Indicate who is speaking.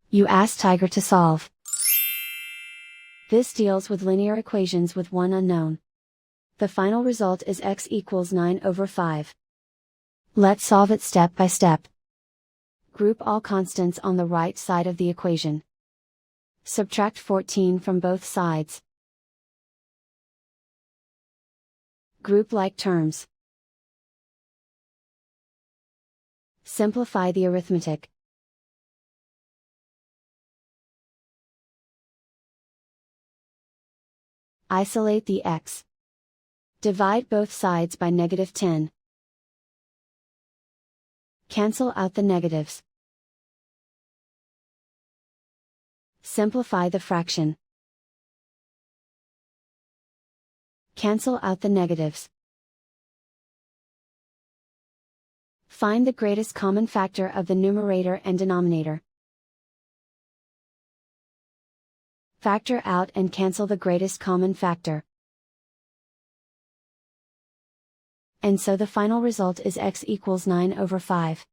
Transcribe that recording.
Speaker 1: You ask Tiger to solve. This deals with linear equations with one unknown. The final result is x equals 9/5. Let's solve it step by step. Group all constants on the right side of the equation. Subtract 14 from both sides. Group like terms. Simplify the arithmetic. Isolate the x. Divide both sides by -10. Cancel out the negatives. Simplify the fraction. Cancel out the negatives. Find the greatest common factor of the numerator and denominator. Factor out and cancel the greatest common factor. And so the final result is x equals 9/5.